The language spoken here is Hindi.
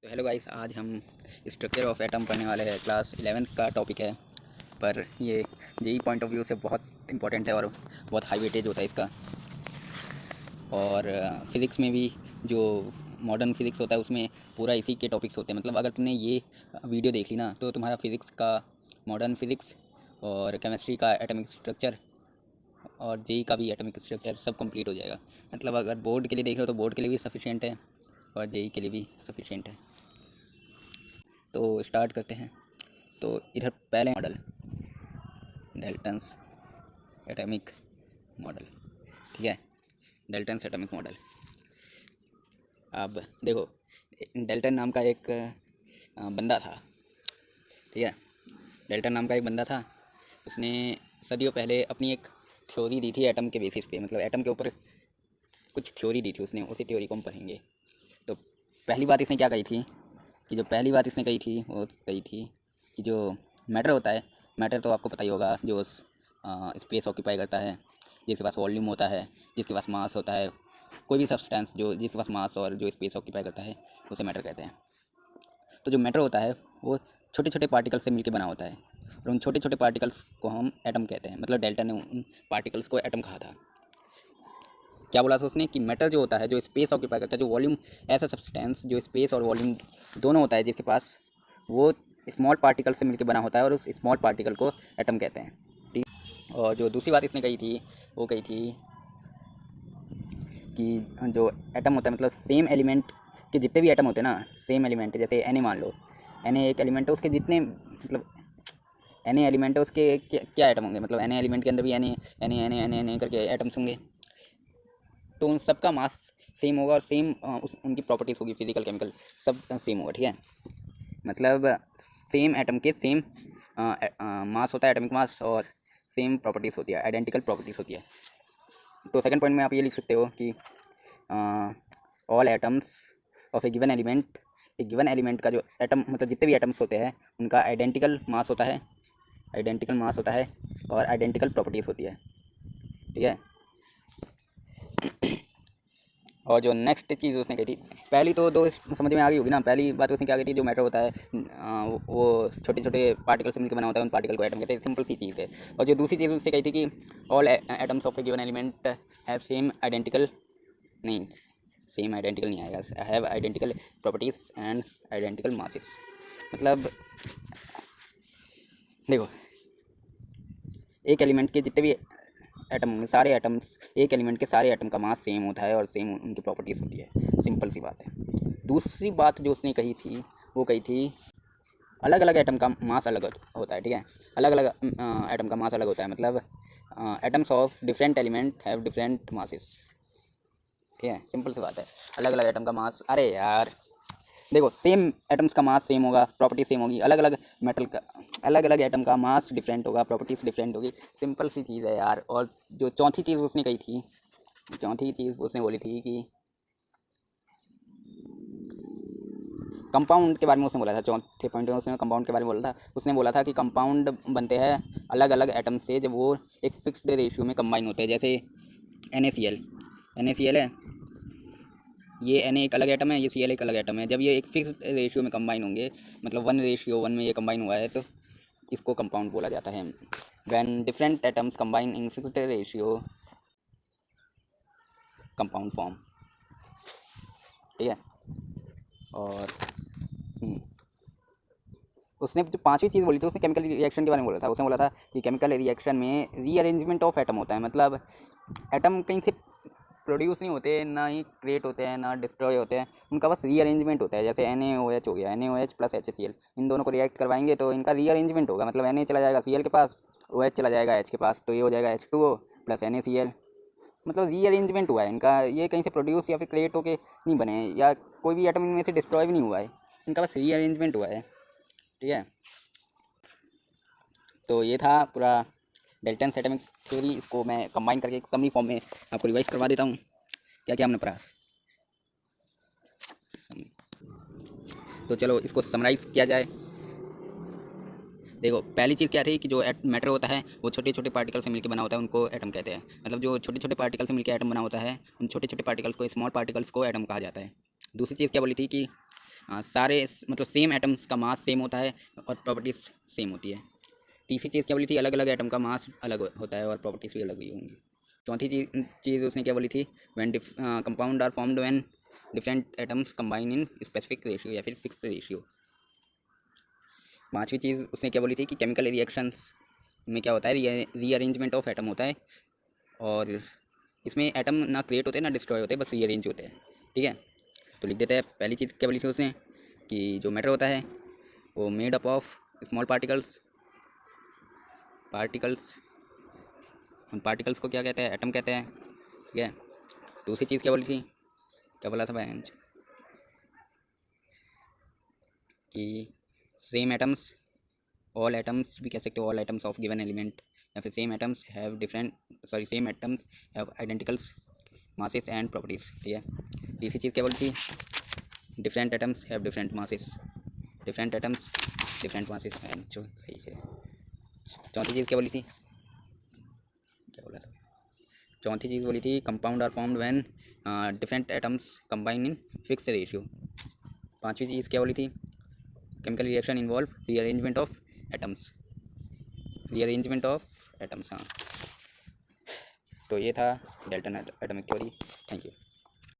तो हेलो गाइस, आज हम स्ट्रक्चर ऑफ एटम पढ़ने वाले हैं। क्लास 11th का टॉपिक है, पर ये जेई पॉइंट ऑफ व्यू से बहुत इंपॉर्टेंट है और बहुत हाई वेटेज होता है इसका। और फिज़िक्स में भी जो मॉडर्न फिज़िक्स होता है उसमें पूरा इसी के टॉपिक्स होते हैं। मतलब अगर तुमने ये वीडियो देख ली ना तो तुम्हारा फिज़िक्स का मॉडर्न फिज़िक्स और केमिस्ट्री का एटॉमिक स्ट्रक्चर और जेई का भी एटॉमिक स्ट्रक्चर सब कंप्लीट हो जाएगा। मतलब अगर बोर्ड के लिए देख रहे हो तो बोर्ड के लिए भी सफिशिएंट है और जेई के लिए भी सफिशिएंट है। तो स्टार्ट करते हैं। तो इधर पहले मॉडल, डेल्टन्स एटॉमिक मॉडल, ठीक है। Dalton's atomic model. अब देखो, डेल्टन नाम का एक बंदा था, ठीक है। डेल्टन नाम का एक बंदा था। उसने सदियों पहले अपनी एक थ्योरी दी थी एटम के बेसिस पे। मतलब एटम के ऊपर कुछ थ्योरी दी थी उसने, उसी थ्योरी को हम पढ़ेंगे। तो पहली बात इसने क्या कही थी कि जो पहली बात इसने कही थी वो कही थी कि जो मैटर होता है, मैटर तो आपको पता ही होगा, जो स्पेस ऑक्यूपाई करता है, जिसके पास वॉल्यूम होता है, जिसके पास मास होता है। कोई भी सब्सटेंस जो जिसके पास मास और जो स्पेस ऑक्यूपाई करता है उसे मैटर कहते हैं। तो जो मैटर होता है वो छोटे छोटे पार्टिकल्स से मिलकर बना होता है और उन छोटे छोटे पार्टिकल्स को हम एटम कहते हैं। मतलब डेल्टन ने उन पार्टिकल्स को एटम कहा था। क्या बोला था उसने कि मैटर जो होता है, जो स्पेस ऑक्यूपाई करता है, जो वॉल्यूम, ऐसा सब्सटेंस जो स्पेस और वॉल्यूम दोनों होता है जिसके पास, वो स्मॉल पार्टिकल से मिलकर बना होता है और उस स्मॉल पार्टिकल को एटम कहते हैं, ठीक। और जो दूसरी बात इसने कही थी वो कही थी कि जो एटम होता है, मतलब सेम एलिमेंट के जितने भी एटम होते हैं ना, सेम एलिमेंट, जैसे एन मान लो, एन एक एलिमेंट है, उसके जितने, मतलब एन एलिमेंट है उसके क्या एटम होंगे। मतलब एन एलिमेंट के अंदर भी एन करके एटम्स होंगे। तो उन सब का मास सेम होगा और सेम उनकी प्रॉपर्टीज़ होगी, फिजिकल केमिकल सब सेम होगा, ठीक है। मतलब सेम एटम के सेम मास होता है, एटॉमिक मास, और सेम प्रॉपर्टीज़ होती है, आइडेंटिकल प्रॉपर्टीज़ होती है। तो सेकंड पॉइंट में आप ये लिख सकते हो कि all atoms of A given element, एक गिवन एलिमेंट का जो एटम, मतलब जितने भी एटम्स होते हैं उनका आइडेंटिकल मास होता है, आइडेंटिकल मास होता है और आइडेंटिकल प्रॉपर्टीज़ होती है, ठीक है। और जो नेक्स्ट चीज़ उसने कही थी, पहली तो दो समझ में आ गई होगी ना। पहली बात उसने क्या कही थी, जो मैटर होता है वो छोटे छोटे पार्टिकल से मिलकर बना होता है, उन पार्टिकल को एटम कहते हैं। सिंपल सी चीज़ है। और जो दूसरी चीज़ उसने कही थी कि all atoms of A given element have same identical, नहीं, सेम आइडेंटिकल नहीं आएगा, have identical properties and identical masses. मतलब देखो, एक एलिमेंट के जितने भी एटम होंगे, सारे एटम्स, एक एलिमेंट के सारे एटम का मास सेम होता है और सेम उनकी प्रॉपर्टीज़ होती है। सिंपल सी बात है। दूसरी बात जो उसने कही थी वो कही थी अलग अलग एटम का मास अलग होता है, ठीक है। अलग अलग एटम का मास अलग होता है। मतलब atoms of different element have different masses, ठीक है। सिंपल सी बात है। अलग अलग एटम का मास, अरे यार देखो, सेम एटम्स का मास सेम होगा, प्रॉपर्टी सेम होगी। अलग अलग मेटल का, अलग अलग एटम का मास डिफरेंट होगा, प्रॉपर्टीज डिफरेंट होगी। सिंपल सी चीज़ है यार। और जो चौथी चीज़ उसने कही थी, चौथी चीज़ उसने बोली थी कि कंपाउंड के बारे में उसने बोला था। चौथे पॉइंट में उसने कंपाउंड के बारे में बोला था। उसने बोला था कि कंपाउंड बनते हैं अलग अलग एटम से जब वो एक फिक्स्ड रेशियो में कंबाइन होते हैं। जैसे NaCl, NaCl है, ये Na एक अलग एटम है, ये Cl एक अलग एटम है। जब ये एक फिक्स रेशियो में कंबाइन होंगे, मतलब 1:1 में ये कंबाइन हुआ है, तो इसको कंपाउंड बोला जाता है। When different atoms combine in fixed ratio, compound form, ठीक है। और उसने जो पांचवी चीज़ बोली थी, उसने केमिकल रिएक्शन के बारे में बोला था। उसने बोला था कि केमिकल रिएक्शन में रीअरेंजमेंट ऑफ एटम होता है। मतलब एटम कहीं से प्रोड्यूस नहीं होते, ना ही क्रिएट होते हैं, ना डिस्ट्रॉय होते हैं, उनका बस रीअरेंजमेंट होता है। जैसे NaOH हो गया, NaOH प्लस HCl, इन दोनों को रिएक्ट करवाएंगे तो इनका रीअरेंजमेंट होगा। मतलब Na चला जाएगा Cl के पास, OH चला जाएगा H के पास, तो ये हो जाएगा H2O प्लस NaCl। मतलब रीअरेंजमेंट हुआ है इनका, ये कहीं से प्रोड्यूस या फिर क्रिएट होके नहीं बने, या कोई भी एटम इनमें से डिस्ट्रॉय भी नहीं हुआ है, इनका बस रीअरेंजमेंट हुआ है, ठीक है। तो ये था पूरा डेल्टन एटॉमिक थ्योरी। इसको मैं कंबाइन करके एक समरी फॉर्म में आपको रिवाइज करवा देता हूँ। क्या क्या हमने पढ़ा, तो चलो इसको समराइज़ किया जाए। देखो, पहली चीज़ क्या थी कि जो मैटर होता है वो छोटे छोटे पार्टिकल से मिलकर बना होता है, उनको एटम कहते हैं। मतलब जो छोटे छोटे पार्टिकल से मिलकर एटम बना होता है, उन छोटे छोटे पार्टिकल्स को, स्मॉल पार्टिकल्स को एटम कहा जाता है। दूसरी चीज़ क्या बोली थी कि सारे मतलब सेम एटम्स का मास सेम होता है और प्रॉपर्टीज सेम होती है। तीसरी चीज़ क्या बोली थी, अलग अलग एटम का मास अलग होता है और प्रॉपर्टीज भी अलग ही होंगी। चौथी चीज़ उसने क्या बोली थी, when compound are formed when different atoms combine in specific ratio या फिर फिक्स रेशियो। पांचवी चीज़ उसने क्या बोली थी कि केमिकल रिएक्शंस में क्या होता है, रीअरेंजमेंट ऑफ एटम होता है, और इसमें एटम ना क्रिएट होते हैं ना डिस्ट्रॉय होते हैं, बस रीअरेंज होते हैं। ठीक है, तो लिख देते हैं। पहली चीज़ क्या बोली थी उसने कि जो मैटर होता है वो made up of small particles. हम पार्टिकल्स को क्या कहते हैं, एटम कहते हैं। ठीक है, दूसरी चीज़ क्या बोली थी, क्या बोला था भाई कि सेम एटम्स, ऑल एटम्स भी कह सकते हो, all atoms of given element, या फिर same atoms have same atoms have identicals masses and properties. ठीक है, तीसरी चीज़ क्या बोली थी, different atoms have different masses, different atoms different masses and जो सही से। चौथी चीज़ क्या बोली थी, क्या बोला था, चौथी चीज़ बोली थी compound are formed when different atoms combine in fix ratio. पांचवी चीज़ क्या बोली थी, chemical reaction involve rearrangement of atoms, rearrangement of atoms. हाँ, तो ये था Dalton atomic theory. Thank you.